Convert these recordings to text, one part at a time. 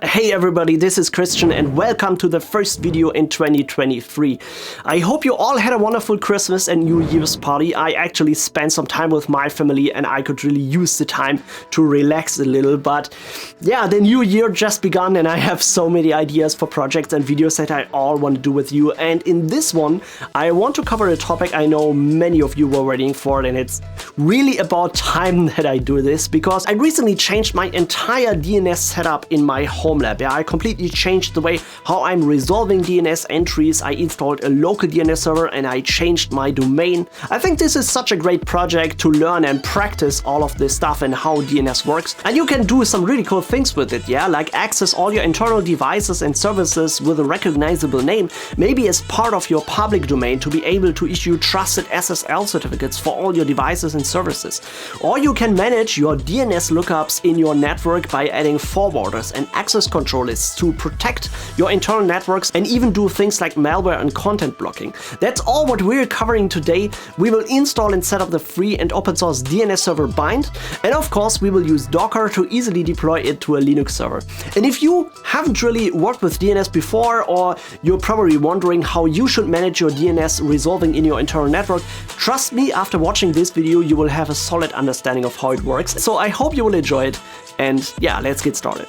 Hey everybody, this is Christian and welcome to the first video in 2023. I hope you all had a wonderful Christmas and New Year's party. I actually spent some time with my family and I could really use the time to relax a little, but yeah, the new year just begun and I have so many ideas for projects and videos that I all want to do with you, and in this one I want to cover a topic I know many of you were waiting for, and it's really about time that I do this because I recently changed my entire DNS setup in my home lab. Yeah, I completely changed the way how I'm resolving DNS entries. I installed a local DNS server and I changed my domain. I think this is such a great project to learn and practice all of this stuff and how DNS works. And you can do some really cool things with it, yeah, like access all your internal devices and services with a recognizable name, maybe as part of your public domain to be able to issue trusted SSL certificates for all your devices and services. Or you can manage your DNS lookups in your network by adding forwarders and access control lists to protect your internal networks, and even do things like malware and content blocking. That's all what we're covering today. We will install and set up the free and open source DNS server bind, and of course we will use Docker to easily deploy it to a Linux server. And if you haven't really worked with DNS before, or you're probably wondering how you should manage your DNS resolving in your internal network, trust me, after watching this video you will have a solid understanding of how it works. So I hope you will enjoy it, and yeah, let's get started.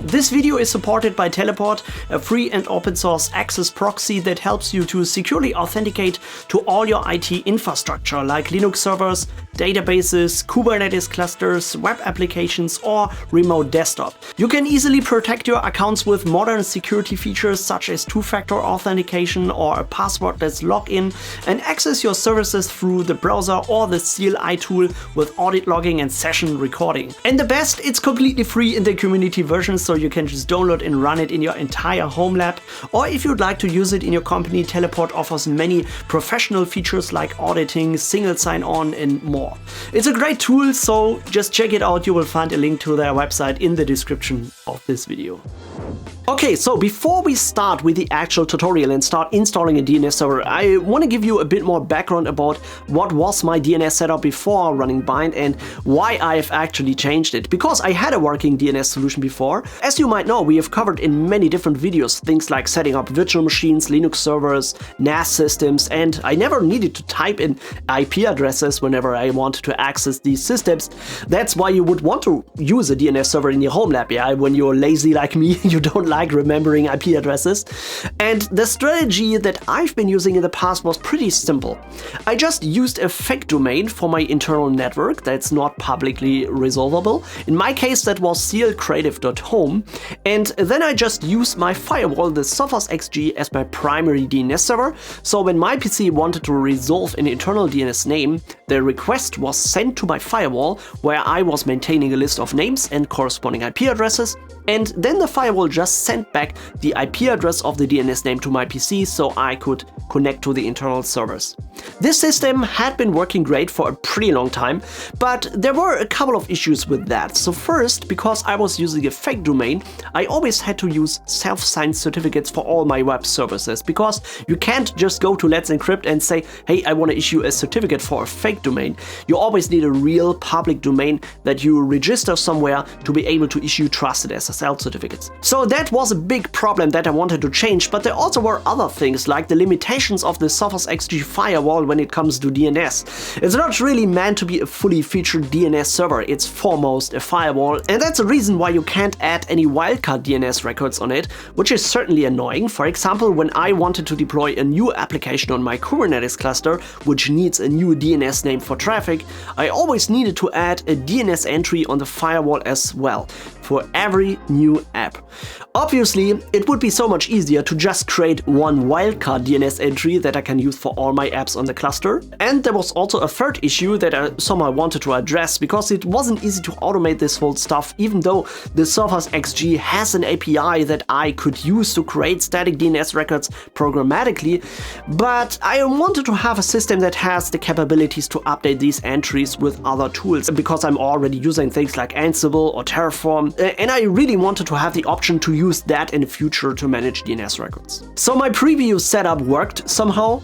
This video is supported by Teleport, a free and open source access proxy that helps you to securely authenticate to all your IT infrastructure like Linux servers, databases, Kubernetes clusters, web applications, or remote desktop. You can easily protect your accounts with modern security features such as two-factor authentication or a passwordless login, and access your services through the browser or the CLI tool with audit logging and session recording. And the best, it's completely free in the community version, so you can just download and run it in your entire home lab. Or if you'd like to use it in your company, Teleport offers many professional features like auditing, single sign-on, and more. It's a great tool, so just check it out. You will find a link to their website in the description of this video. Okay, so before we start with the actual tutorial and start installing a DNS server, I want to give you a bit more background about what was my DNS setup before running bind and why I've actually changed it, because I had a working DNS solution before. As you might know, we have covered in many different videos things like setting up virtual machines, Linux servers, NAS systems, and I never needed to type in IP addresses whenever I wanted to access these systems. That's why you would want to use a DNS server in your home lab, yeah? When you're lazy like me, you don't like remembering IP addresses. And the strategy that I've been using in the past was pretty simple. I just used a fake domain for my internal network that's not publicly resolvable. In my case, that was clcreative.home. And then I just used my firewall, the Sophos XG, as my primary DNS server. So when my PC wanted to resolve an internal DNS name, the request was sent to my firewall, where I was maintaining a list of names and corresponding IP addresses. And then the firewall just sent back the IP address of the DNS name to my PC so I could connect to the internal servers. This system had been working great for a pretty long time, but there were a couple of issues with that. So first, because I was using a fake domain, I always had to use self-signed certificates for all my web services, because you can't just go to Let's Encrypt and say, hey, I want to issue a certificate for a fake domain. You always need a real public domain that you register somewhere to be able to issue trusted SSL certificates. So that was a big problem that I wanted to change, but there also were other things like the limitations of the Sophos XG firewall when it comes to DNS. It's not really meant to be a fully featured DNS server, it's foremost a firewall, and that's a reason why you can't add any wildcard DNS records on it, which is certainly annoying. For example, when I wanted to deploy a new application on my Kubernetes cluster, which needs a new DNS name for traffic, I always needed to add a DNS entry on the firewall as well for every new app. Obviously, it would be so much easier to just create one wildcard DNS entry that I can use for all my apps on the cluster. And there was also a third issue that I somehow wanted to address, because it wasn't easy to automate this whole stuff, even though the Sophos XG has an API that I could use to create static DNS records programmatically, but I wanted to have a system that has the capabilities to update these entries with other tools, because I'm already using things like Ansible or Terraform, and I really wanted to have the option to use that in the future to manage DNS records. So my previous setup worked somehow,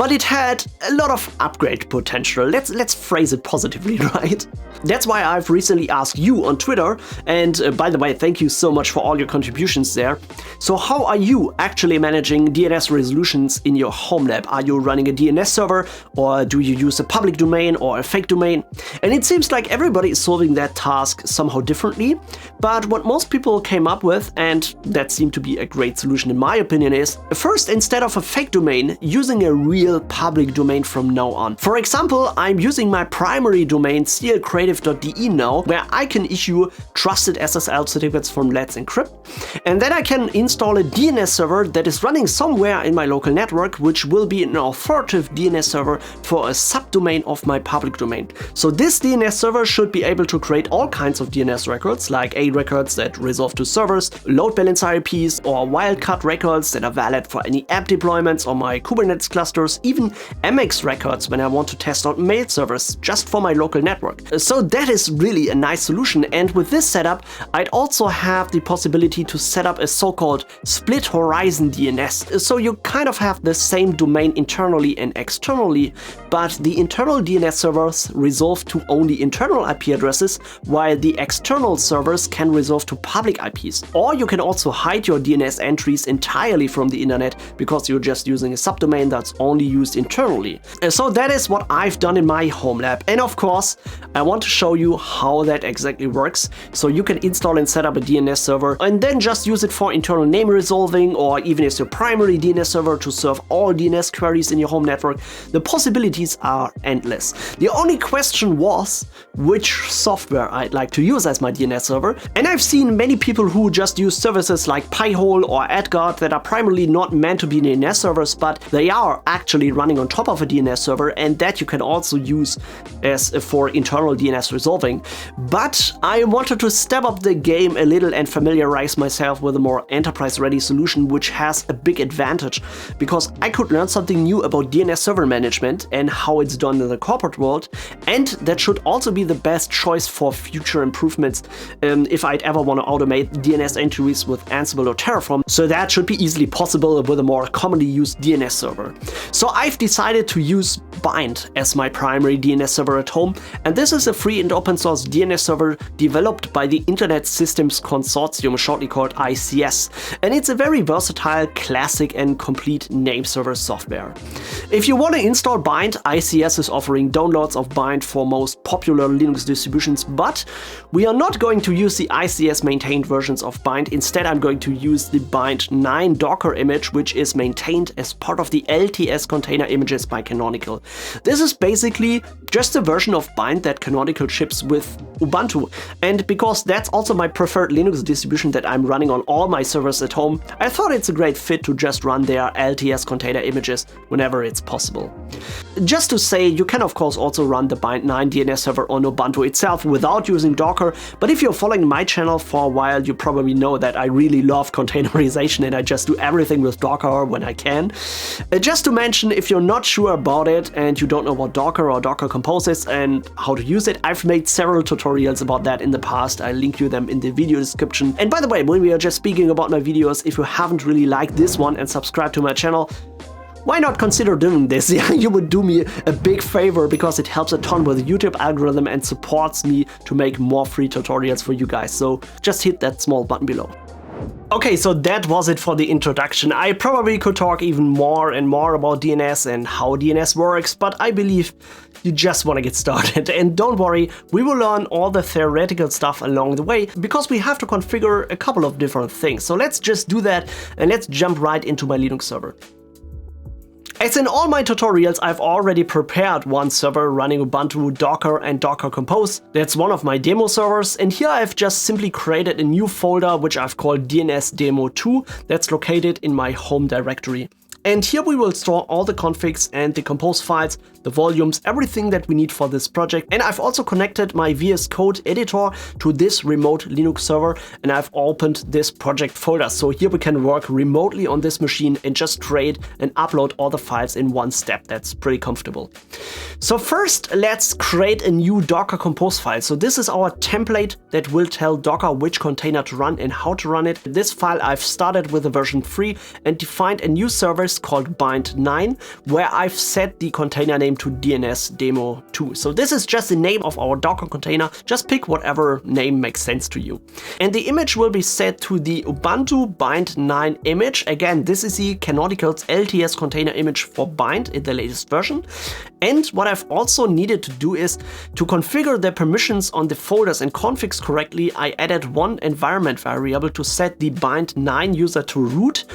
but it had a lot of upgrade potential. Let's phrase it positively, right? That's why I've recently asked you on Twitter, and by the way, thank you so much for all your contributions there. So how are you actually managing DNS resolutions in your home lab? Are you running a DNS server, or do you use a public domain or a fake domain? And it seems like everybody is solving that task somehow differently, but what most people came up with, and that seemed to be a great solution in my opinion, is first, instead of a fake domain, using a real public domain from now on. For example, I'm using my primary domain clcreative.de now, where I can issue trusted SSL certificates from Let's Encrypt, and then I can install a DNS server that is running somewhere in my local network, which will be an authoritative DNS server for a subdomain of my public domain. So this DNS server should be able to create all kinds of DNS records, like A records that resolve to servers, load balancer IPs, or wildcard records that are valid for any app deployments on my Kubernetes clusters, even MX records when I want to test out mail servers just for my local network. So that is really a nice solution, and with this setup I'd also have the possibility to set up a so-called split horizon DNS. So you kind of have the same domain internally and externally, but the internal DNS servers resolve to only internal IP addresses, while the external servers can resolve to public IPs. Or you can also hide your DNS entries entirely from the internet because you're just using a subdomain that's only used internally. So that is what I've done in my home lab, and of course I want to show you how that exactly works. So you can install and set up a DNS server and then just use it for internal name resolving, or even as your primary DNS server to serve all DNS queries in your home network. The possibilities are endless. The only question was which software I'd like to use as my DNS server, and I've seen many people who just use services like Pi-hole or AdGuard that are primarily not meant to be DNS servers, but they are actually running on top of a DNS server, and that you can also use as for internal DNS resolving. But I wanted to step up the game a little and familiarize myself with a more enterprise-ready solution, which has a big advantage because I could learn something new about DNS server management and how it's done in the corporate world, and that should also be the best choice for future improvements if I'd ever want to automate DNS entries with Ansible or Terraform. So that should be easily possible with a more commonly used DNS server. So I've decided to use Bind as my primary DNS server at home, and this is a free and open source DNS server developed by the Internet Systems Consortium, shortly called ICS, and it's a very versatile, classic and complete name server software. If you want to install Bind, ICS is offering downloads of Bind for most popular Linux distributions, but we are not going to use the ICS maintained versions of Bind. Instead, I'm going to use the Bind 9 Docker image, which is maintained as part of the LTS container images by Canonical. This is basically just a version of Bind that Canonical ships with Ubuntu, and because that's also my preferred Linux distribution that I'm running on all my servers at home, I thought it's a great fit to just run their LTS container images whenever it's possible. Just to say, you can of course also run the Bind 9 DNS server on Ubuntu itself without using Docker, but if you're following my channel for a while, you probably know that I really love containerization and I just do everything with Docker when I can. Just to mention, if you're not sure about it and you don't know what Docker or Docker Compose is and how to use it, I've made several tutorials about that in the past. I'll link you them in the video description. And by the way, when we are just speaking about my videos, if you haven't really liked this one and subscribed to my channel, why not consider doing this? You would do me a big favor because it helps a ton with the YouTube algorithm and supports me to make more free tutorials for you guys. So just hit that small button below. Okay, so that was it for the introduction. I probably could talk even more and more about DNS and how DNS works, but I believe you just want to get started. And don't worry, we will learn all the theoretical stuff along the way because we have to configure a couple of different things. So let's just do that and let's jump right into my Linux server. As in all my tutorials, I've already prepared one server running Ubuntu, Docker and Docker Compose. That's one of my demo servers, and here I've just simply created a new folder which I've called DNS Demo 2 that's located in my home directory. And here we will store all the configs and the compose files, the volumes, everything that we need for this project. And I've also connected my VS Code editor to this remote Linux server, and I've opened this project folder. So here we can work remotely on this machine and just create and upload all the files in one step. That's pretty comfortable. So first, let's create a new Docker Compose file. So this is our template that will tell Docker which container to run and how to run it. This file I've started with a version 3 and defined a new service first called bind9, where I've set the container name to DNS demo 2. So this is just the name of our Docker container. Just pick whatever name makes sense to you. And the image will be set to the Ubuntu bind9 image. Again, this is the Canonical's LTS container image for bind in the latest version. And what I've also needed to do is to configure the permissions on the folders and configs correctly. I added one environment variable to set the bind9 user to root.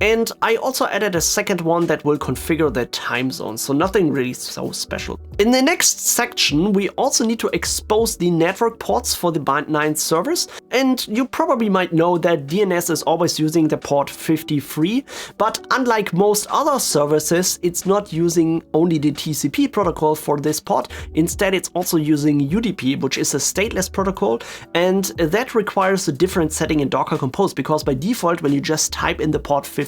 And I also added a second one that will configure the time zone, so nothing really so special. In the next section, we also need to expose the network ports for the bind9 servers. And you probably might know that DNS is always using the port 53, but unlike most other services, it's not using only the TCP protocol for this port. Instead, it's also using UDP, which is a stateless protocol, and that requires a different setting in Docker Compose, because by default, when you just type in the port 53,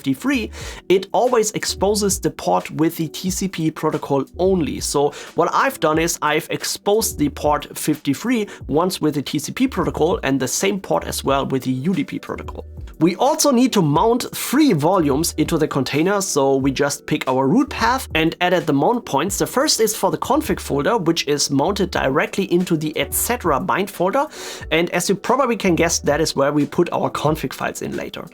it always exposes the port with the TCP protocol only. So what I've done is I've exposed the port 53 once with the TCP protocol and the same port as well with the UDP protocol. We also need to mount 3 volumes into the container, so we just pick our root path and added the mount points. The first is for the config folder, which is mounted directly into the etc bind folder, and as you probably can guess, that is where we put our config files in later.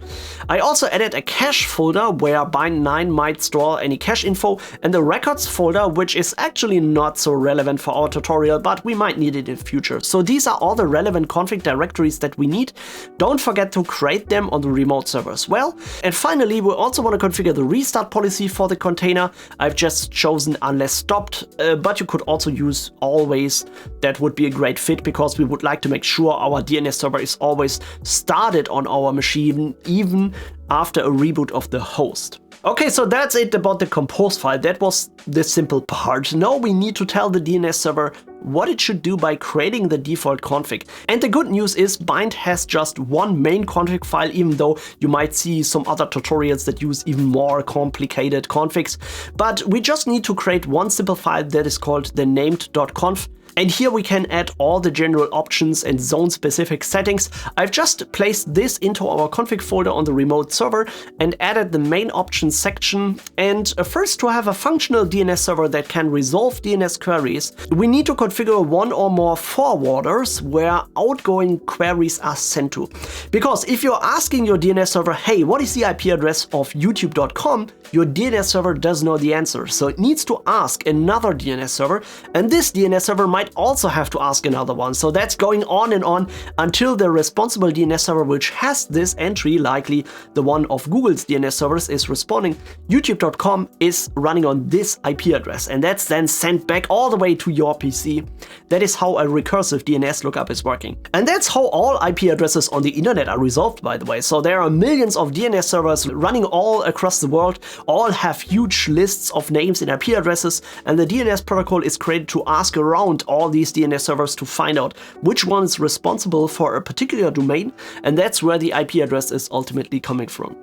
I also added a cache folder where bind9 might store any cache info, and the records folder, which is actually not so relevant for our tutorial, but we might need it in future. So these are all the relevant config directories that we need. Don't forget to create them on the remote server as well. And finally, we also want to configure the restart policy for the container. I've just chosen unless stopped, but you could also use always. That would be a great fit, because we would like to make sure our DNS server is always started on our machine, even after a reboot of the host. Okay, so that's it about the compose file. That was the simple part. Now we need to tell the DNS server what it should do by creating the default config. And the good news is bind has just one main config file, even though you might see some other tutorials that use even more complicated configs. But we just need to create one simple file that is called the named.conf. And here we can add all the general options and zone-specific settings. I've just placed this into our config folder on the remote server and added the main options section. And first, to have a functional DNS server that can resolve DNS queries, we need to configure one or more forwarders where outgoing queries are sent to. Because if you're asking your DNS server, hey, what is the IP address of youtube.com, your DNS server doesn't know the answer. So it needs to ask another DNS server, and this DNS server might also have to ask another one. So that's going on and on until the responsible DNS server, which has this entry, likely the one of Google's DNS servers, is responding. youtube.com is running on this IP address, and that's then sent back all the way to your PC. That is how a recursive DNS lookup is working. And that's how all IP addresses on the internet are resolved, by the way. So there are millions of DNS servers running all across the world, all have huge lists of names and IP addresses, and the DNS protocol is created to ask around all these DNS servers to find out which one is responsible for a particular domain, and that's where the IP address is ultimately coming from.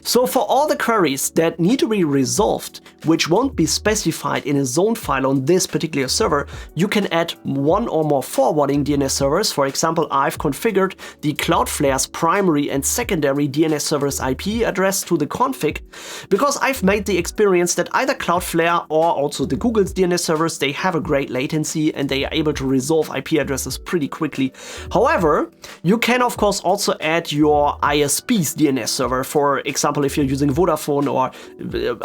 So for all the queries that need to be resolved, which won't be specified in a zone file on this particular server, you can add one or more forwarding DNS servers. For example, I've configured the Cloudflare's primary and secondary DNS server's IP address to the config, because I've made the experience that either Cloudflare or also the Google's DNS servers, they have a great latency and they are able to resolve IP addresses pretty quickly. However, you can of course also add your ISP's DNS server. For example, if you're using Vodafone, or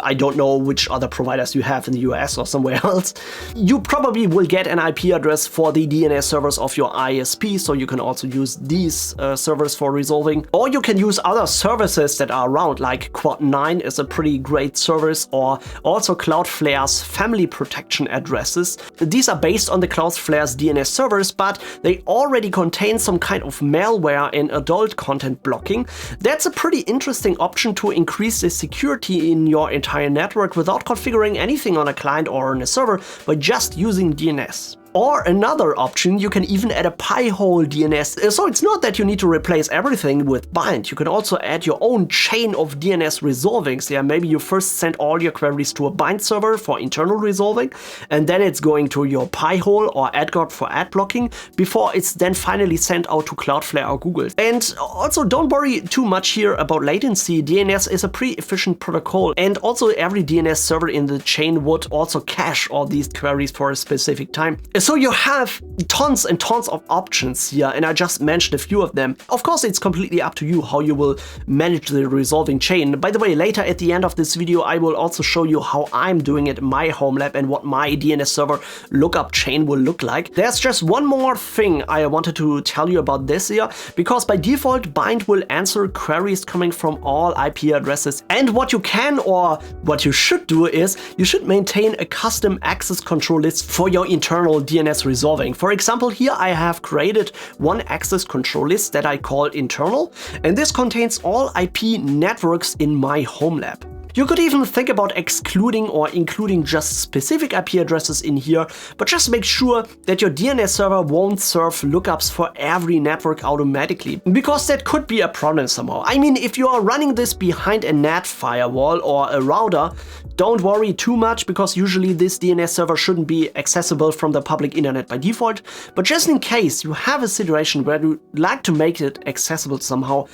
I don't know which other providers you have in the US or somewhere else, you probably will get an IP address for the DNS servers of your ISP, so you can also use these servers for resolving. Or you can use other services that are around, like Quad9 is a pretty great service, or also Cloudflare's family protection addresses. These are based on the Cloudflare's DNS servers, but they already contain some kind of malware and adult content blocking. That's a pretty interesting option to increase the security in your entire network without configuring anything on a client or on a server, but just using DNS. Or another option, you can even add a Pi-hole DNS. So it's not that you need to replace everything with bind. You can also add your own chain of DNS resolvings. Yeah, maybe you first send all your queries to a bind server for internal resolving, and then it's going to your Pi-hole or AdGuard for ad blocking before it's then finally sent out to Cloudflare or Google. And also don't worry too much here about latency. DNS is a pretty efficient protocol, and also every DNS server in the chain would also cache all these queries for a specific time. So you have tons and tons of options here, and I just mentioned a few of them. Of course, it's completely up to you how you will manage the resolving chain. By the way, later at the end of this video, I will also show you how I'm doing it in my home lab and what my DNS server lookup chain will look like. There's just one more thing I wanted to tell you about this here, because by default, bind will answer queries coming from all IP addresses. And what you can or what you should do is you should maintain a custom access control list for your internal DNS resolving. For example, here I have created one access control list that I call internal, and this contains all IP networks in my home lab. You could even think about excluding or including just specific IP addresses in here, but just make sure that your DNS server won't serve lookups for every network automatically, because that could be a problem somehow. I mean, if you are running this behind a NAT firewall or a router, don't worry too much, because usually this DNS server shouldn't be accessible from the public internet by default. But just in case you have a situation where you'd like to make it accessible somehow,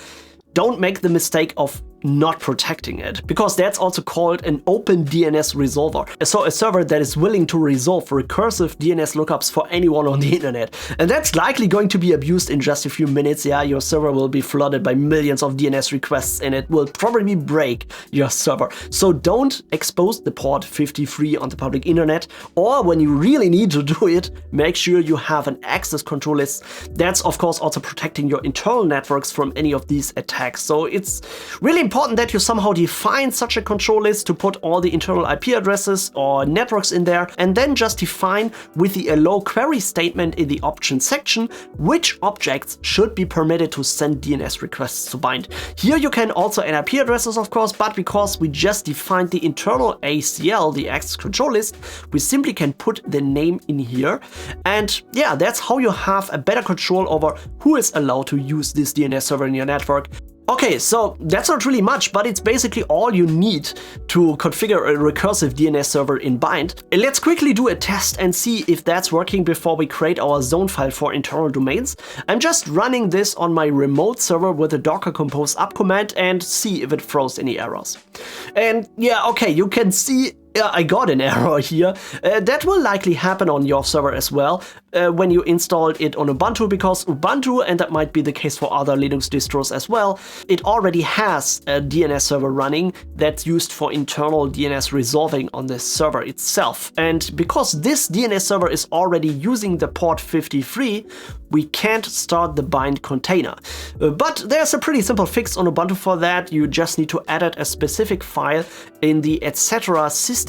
don't make the mistake of not protecting it, because that's also called an open DNS resolver. So a server that is willing to resolve recursive DNS lookups for anyone on the internet. And that's likely going to be abused in just a few minutes. Yeah, your server will be flooded by millions of DNS requests and it will probably break your server. So don't expose the port 53 on the public internet, or when you really need to do it, make sure you have an access control list. That's of course also protecting your internal networks from any of these attacks. So it's really important that you somehow define such a control list to put all the internal IP addresses or networks in there, and then just define with the allow query statement in the options section which objects should be permitted to send DNS requests to bind. Here you can also add IP addresses, of course, but because we just defined the internal ACL, the access control list, we simply can put the name in here. And yeah, that's how you have a better control over who is allowed to use this DNS server in your network. Okay, so that's not really much, but it's basically all you need to configure a recursive DNS server in bind. Let's quickly do a test and see if that's working before we create our zone file for internal domains. I'm just running this on my remote server with the docker compose up command and see if it throws any errors. And yeah, okay, you can see I got an error here. That will likely happen on your server as well when you installed it on Ubuntu, because Ubuntu, and that might be the case for other Linux distros as well, it already has a DNS server running that's used for internal DNS resolving on the server itself. And because this DNS server is already using the port 53, we can't start the bind container. But there's a pretty simple fix on Ubuntu for that. You just need to edit a specific file in the etc systemd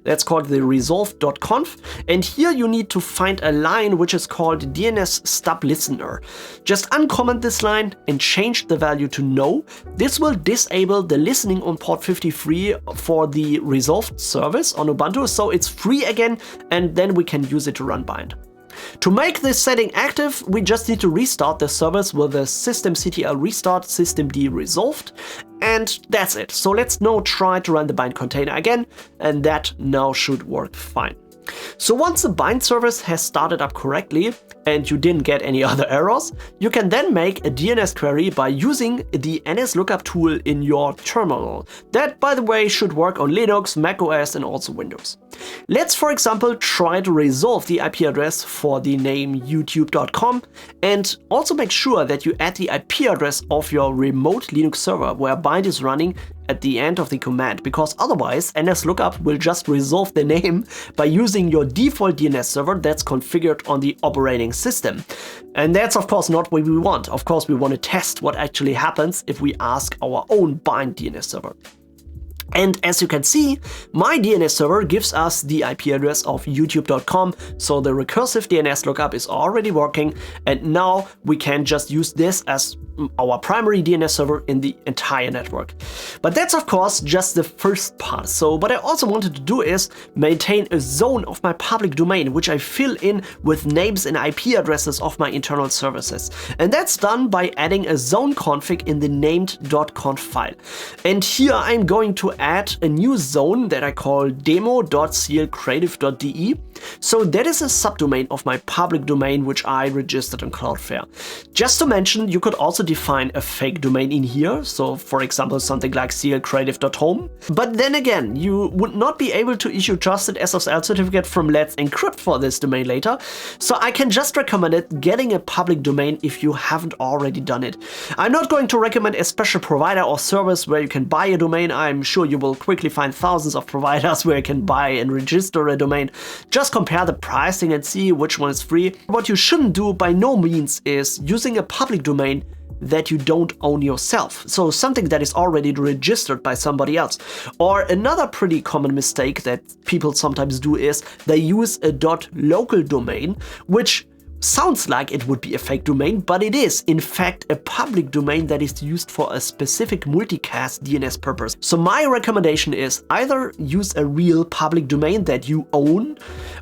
that's called the resolve.conf, and here you need to find a line which is called DNS stub listener. Just uncomment this line and change the value to no. This will disable the listening on port 53 for the resolved service on Ubuntu, so it's free again, and then we can use it to run bind. To make this setting active, we just need to restart the service with the systemctl restart systemd resolved, and that's it. So let's now try to run the bind container again, and that now should work fine. So once the bind service has started up correctly and you didn't get any other errors, you can then make a DNS query by using the NSLookup tool in your terminal. That, by the way, should work on Linux, macOS, and also Windows. Let's, for example, try to resolve the IP address for the name youtube.com, and also make sure that you add the IP address of your remote Linux server where bind is running at the end of the command, because otherwise NSLookup will just resolve the name by using your default DNS server that's configured on the operating system. And that's of course not what we want. Of course we want to test what actually happens if we ask our own bind DNS server. And as you can see, my DNS server gives us the IP address of youtube.com, so the recursive DNS lookup is already working, and now we can just use this as our primary DNS server in the entire network. But that's of course just the first part. So what I also wanted to do is maintain a zone of my public domain, which I fill in with names and IP addresses of my internal services. And that's done by adding a zone config in the named.conf file. And here I'm going to add a new zone that I call demo.clcreative.de. So that is a subdomain of my public domain, which I registered on Cloudflare. Just to mention, you could also define a fake domain in here. So for example, something like clcreative.home. But then again, you would not be able to issue trusted SSL certificate from Let's Encrypt for this domain later. So I can just recommend it getting a public domain if you haven't already done it. I'm not going to recommend a special provider or service where you can buy a domain. I'm sure you will quickly find thousands of providers where you can buy and register a domain. Just compare the pricing and see which one is free. What you shouldn't do by no means is using a public domain that you don't own yourself. So something that is already registered by somebody else. Or another pretty common mistake that people sometimes do is they use a .local domain, which sounds like it would be a fake domain, but it is in fact a public domain that is used for a specific multicast DNS purpose. So my recommendation is either use a real public domain that you own,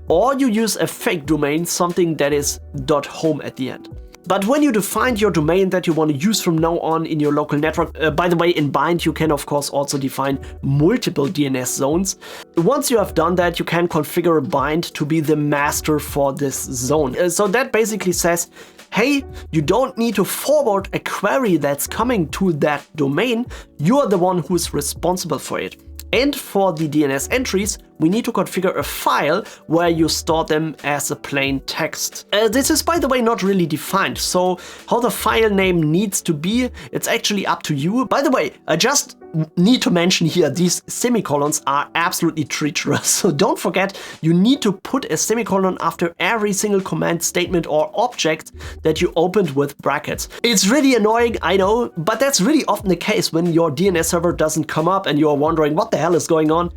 or you use a fake domain, something that is .home at the end. But when you define your domain that you want to use from now on in your local network, by the way, in Bind you can of course also define multiple DNS zones. Once you have done that, you can configure Bind to be the master for this zone. So that basically says, hey, you don't need to forward a query that's coming to that domain, you're the one who's responsible for it. And for the DNS entries, we need to configure a file where you store them as a plain text. This is, by the way, not really defined, so how the file name needs to be, it's actually up to you. By the way, I just need to mention here, these semicolons are absolutely treacherous. So don't forget, you need to put a semicolon after every single command, statement or object that you opened with brackets. It's really annoying, I know, but that's really often the case when your DNS server doesn't come up and you're wondering what the hell is going on.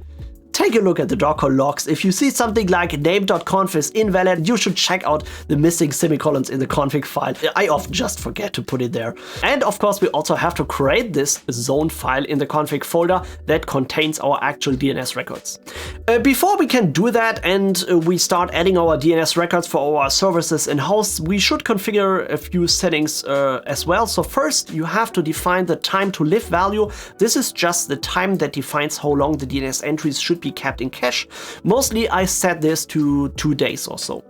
Take a look at the Docker logs. If you see something like name.conf is invalid, you should check out the missing semicolons in the config file. I often just forget to put it there. And of course, we also have to create this zone file in the config folder that contains our actual DNS records. Before we can do that and we start adding our DNS records for our services in-house, we should configure a few settings as well. So first, you have to define the time to live value. This is just the time that defines how long the DNS entries should be kept in cache. Mostly I set this to 2 days or so.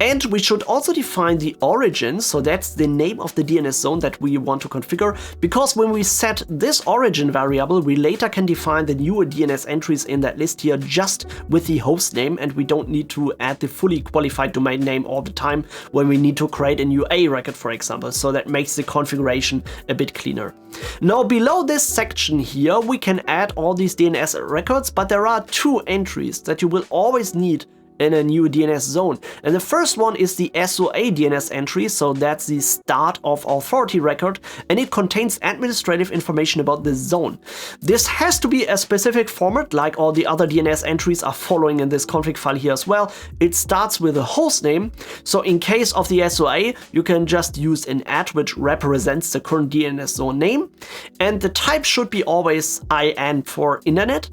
And we should also define the origin, so that's the name of the DNS zone that we want to configure, because when we set this origin variable, we later can define the new DNS entries in that list here just with the host name, and we don't need to add the fully qualified domain name all the time when we need to create a new A record, for example, so that makes the configuration a bit cleaner. Now below this section here, we can add all these DNS records, but there are 2 entries that you will always need in a new DNS zone. And the first one is the SOA DNS entry, so that's the start of authority record, and it contains administrative information about the zone. This has to be a specific format, like all the other DNS entries are following in this config file here as well. It starts with a host name, so in case of the SOA, you can just use an @ which represents the current DNS zone name, and the type should be always IN for internet.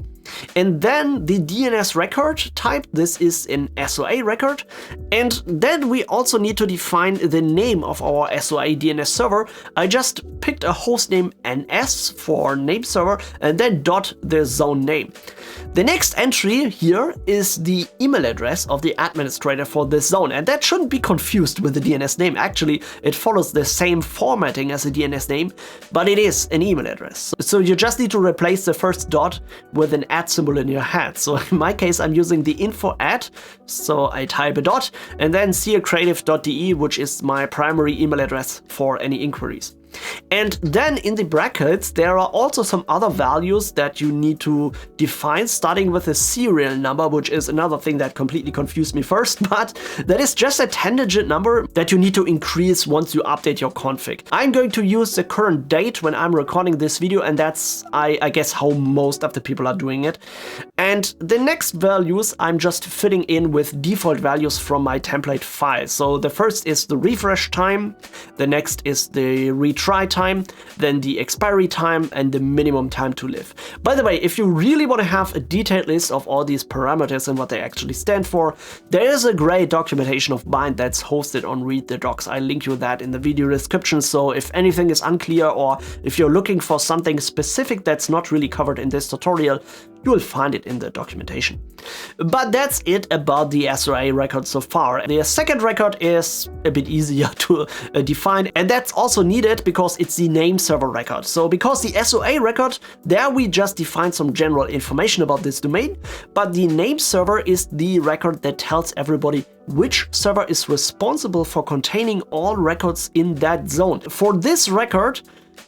And then the DNS record type, this is an SOA record. And then we also need to define the name of our SOA DNS server. I just picked a hostname NS for name server and then the zone name. The next entry here is the email address of the administrator for this zone, and that shouldn't be confused with the DNS name. Actually, it follows the same formatting as a DNS name, but it is an email address. So you just need to replace the first dot with an @ symbol in your head. So in my case, I'm using the info @, so I type a dot, and then clcreative.de, which is my primary email address for any inquiries. And then in the brackets, there are also some other values that you need to define, starting with a serial number, which is another thing that completely confused me first, but that is just a 10-digit number that you need to increase once you update your config. I'm going to use the current date when I'm recording this video, and that's, I guess, how most of the people are doing it. And the next values I'm just fitting in with default values from my template file. So the first is the refresh time, the next is the retry time, then the expiry time, and the minimum time to live. By the way, if you really want to have a detailed list of all these parameters and what they actually stand for, there is a great documentation of bind that's hosted on Read the Docs. I'll link you that in the video description, so if anything is unclear or if you're looking for something specific that's not really covered in this tutorial, you will find it in the documentation. But that's it about the SOA record so far. The second record is a bit easier to define, and that's also needed because it's the name server record. So because the SOA record, there we just define some general information about this domain, but the name server is the record that tells everybody which server is responsible for containing all records in that zone. For this record,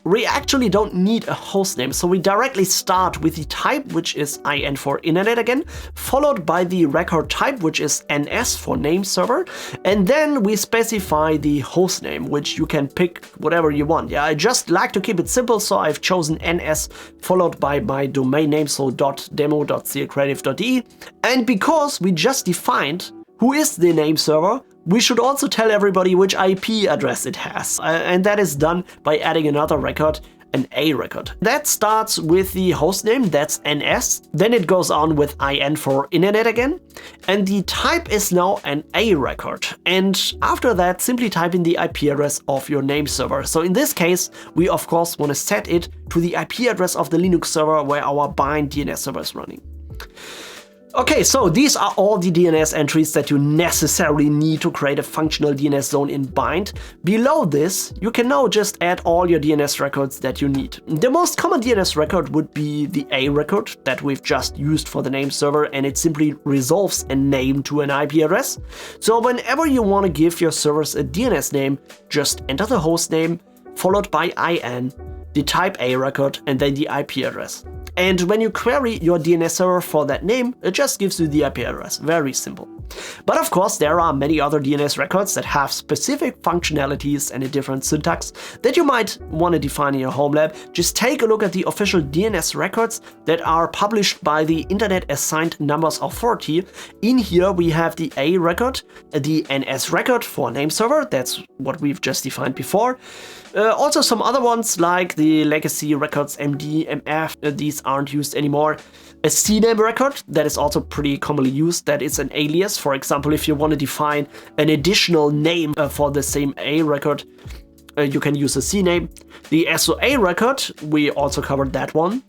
we actually don't need a hostname, so we directly start with the type, which is IN for internet again, followed by the record type, which is NS for name server, and then we specify the hostname, which you can pick whatever you want. Yeah, I just like to keep it simple, so I've chosen NS followed by my domain name, so .demo.creative.de. And because we just defined who is the name server, we should also tell everybody which IP address it has, and that is done by adding another record, an A record. That starts with the hostname, that's NS, then it goes on with IN for internet again, and the type is now an A record. And after that, simply type in the IP address of your name server. So in this case, we of course want to set it to the IP address of the Linux server where our bind DNS server is running. Okay, so these are all the DNS entries that you necessarily need to create a functional DNS zone in bind. Below this, you can now just add all your DNS records that you need. The most common DNS record would be the A record that we've just used for the name server, and it simply resolves a name to an IP address. So whenever you want to give your servers a DNS name, just enter the host name, followed by IN, the type A record, and then the IP address. And when you query your DNS server for that name, it just gives you the IP address. Very simple. But of course, there are many other DNS records that have specific functionalities and a different syntax that you might want to define in your home lab. Just take a look at the official DNS records that are published by the Internet Assigned Numbers Authority. In here, we have the A record, the NS record for name server. That's what we've just defined before. Also some other ones like the legacy records MD, MF, these aren't used anymore. A CNAME record, that is also pretty commonly used, that is an alias. For example, if you want to define an additional name for the same A record, you can use a CNAME. The SOA record, we also covered that one.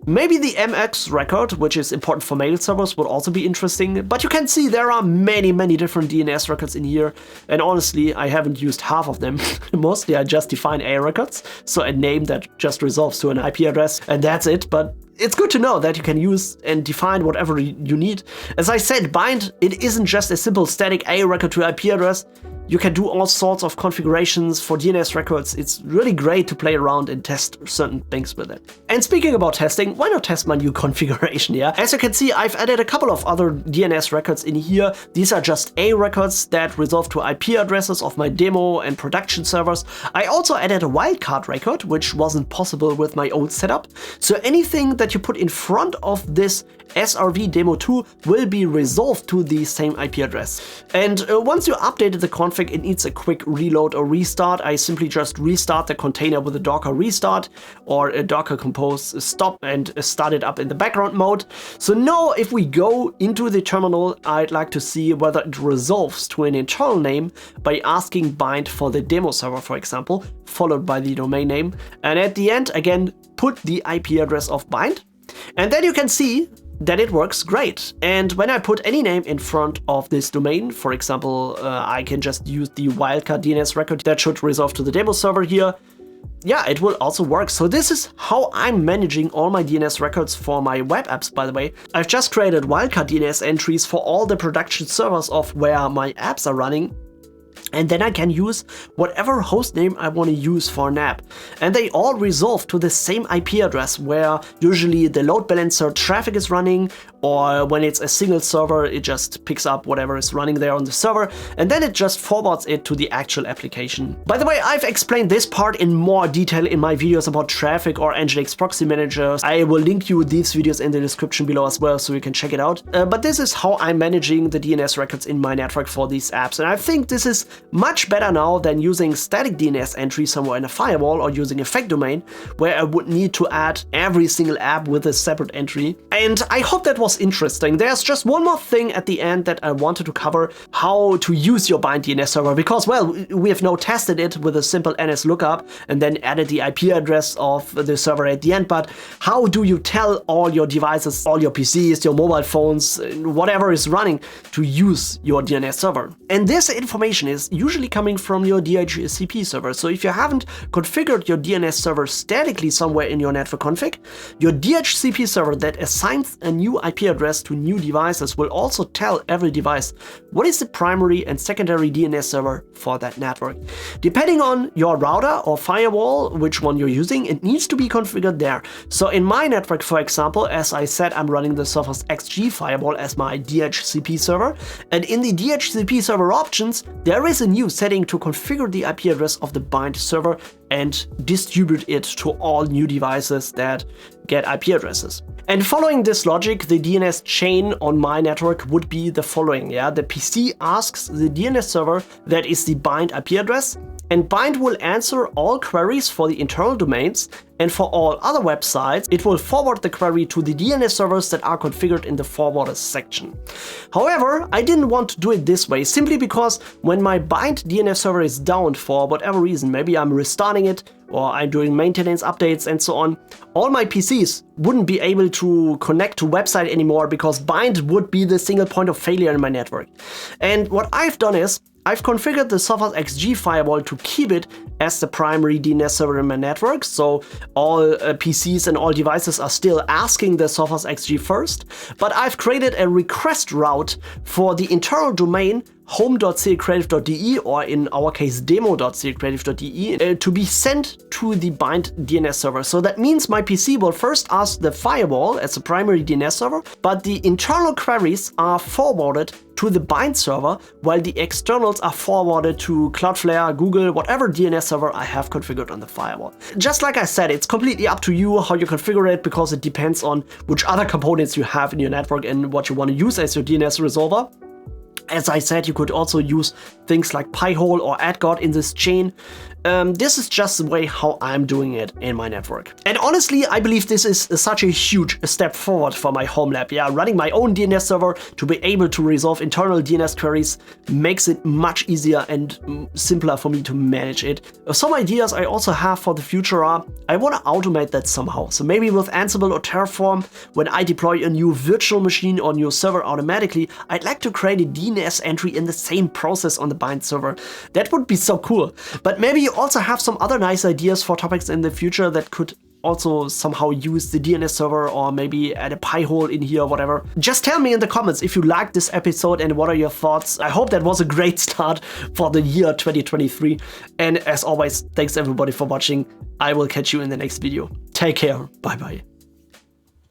Maybe the MX record, which is important for mail servers, would also be interesting, but you can see there are many different DNS records in here, and honestly, I haven't used half of them. Mostly I just define A records, so a name that just resolves to an IP address, and that's it, but it's good to know that you can use and define whatever you need. As I said, bind, it isn't just a simple static A record to IP address. You can do all sorts of configurations for DNS records. It's really great to play around and test certain things with it. And speaking about testing, why not test my new configuration, yeah? As you can see, I've added a couple of other DNS records in here. These are just A records that resolve to IP addresses of my demo and production servers. I also added a wildcard record, which wasn't possible with my old setup. So anything that you put in front of this SRV demo 2 will be resolved to the same IP address. And once you updated the config, it needs a quick reload or restart. I simply just restart the container with a docker restart or a docker compose stop and start it up in the background mode. So now if we go into the terminal, I'd like to see whether it resolves to an internal name by asking bind for the demo server, for example, followed by the domain name. And at the end, again, put the IP address of bind. And then you can see that it works great. And when I put any name in front of this domain, for example, I can just use the wildcard DNS record that should resolve to the demo server here. Yeah, it will also work. So this is how I'm managing all my DNS records for my web apps, by the way. I've just created wildcard DNS entries for all the production servers of where my apps are running. And then I can use whatever hostname I want to use for an app. And they all resolve to the same IP address, where usually the load balancer traffic is running, or when it's a single server, it just picks up whatever is running there on the server, and then it just forwards it to the actual application. By the way, I've explained this part in more detail in my videos about traffic or Nginx proxy managers. I will link you these videos in the description below as well, so you can check it out. But this is how I'm managing the DNS records in my network for these apps, and I think this is much better now than using static DNS entry somewhere in a firewall or using a fake domain, where I would need to add every single app with a separate entry. And I hope that was interesting. There's just one more thing at the end that I wanted to cover: how to use your bind DNS server, because, well, we have now tested it with a simple NS lookup and then added the IP address of the server at the end, but how do you tell all your devices, all your PCs, your mobile phones, whatever is running, to use your DNS server? And this information is usually coming from your DHCP server. So if you haven't configured your DNS server statically somewhere in your network config, your DHCP server that assigns a new IP address to new devices will also tell every device what is the primary and secondary DNS server for that network. Depending on your router or firewall, which one you're using, it needs to be configured there. So in my network, for example, as I said, I'm running the Sophos XG firewall as my DHCP server, and in the DHCP server options, there is a new setting to configure the IP address of the bind server and distribute it to all new devices that get IP addresses. And following this logic, the DNS chain on my network would be the following. The PC asks the DNS server that is the bind IP address, and bind will answer all queries for the internal domains, and for all other websites, it will forward the query to the DNS servers that are configured in the forwarders section. However, I didn't want to do it this way, simply because when my bind DNS server is down for whatever reason, maybe I'm restarting it, or I'm doing maintenance updates and so on, all my PCs wouldn't be able to connect to website anymore, because bind would be the single point of failure in my network. And what I've done is, I've configured the Sophos XG firewall to keep it as the primary DNS server in my network, so all PCs and all devices are still asking the Sophos XG first, but I've created a request route for the internal domain home.creative.de, or in our case demo.creative.de, to be sent to the bind DNS server. So that means my PC will first ask the firewall as a primary DNS server, but the internal queries are forwarded to the bind server, while the externals are forwarded to Cloudflare, Google, whatever DNS server I have configured on the firewall. Just like I said, it's completely up to you how you configure it, because it depends on which other components you have in your network and what you want to use as your DNS resolver. As I said, you could also use things like Pi-hole or AdGuard in this chain. This is just the way how I'm doing it in my network. And honestly, I believe this is such a huge step forward for my home lab. Running my own DNS server to be able to resolve internal DNS queries makes it much easier and simpler for me to manage it. Some ideas I also have for the future are, I want to automate that somehow. So maybe with Ansible or Terraform, when I deploy a new virtual machine or new server automatically, I'd like to create a DNS entry in the same process on the bind server. That would be so cool. But maybe you also have some other nice ideas for topics in the future that could also somehow use the DNS server, or maybe add a Pi-hole in here or whatever. Just tell me in the comments if you liked this episode and what are your thoughts. I hope that was a great start for the year 2023. And as always, thanks everybody for watching. I will catch you in the next video. Take care. Bye bye.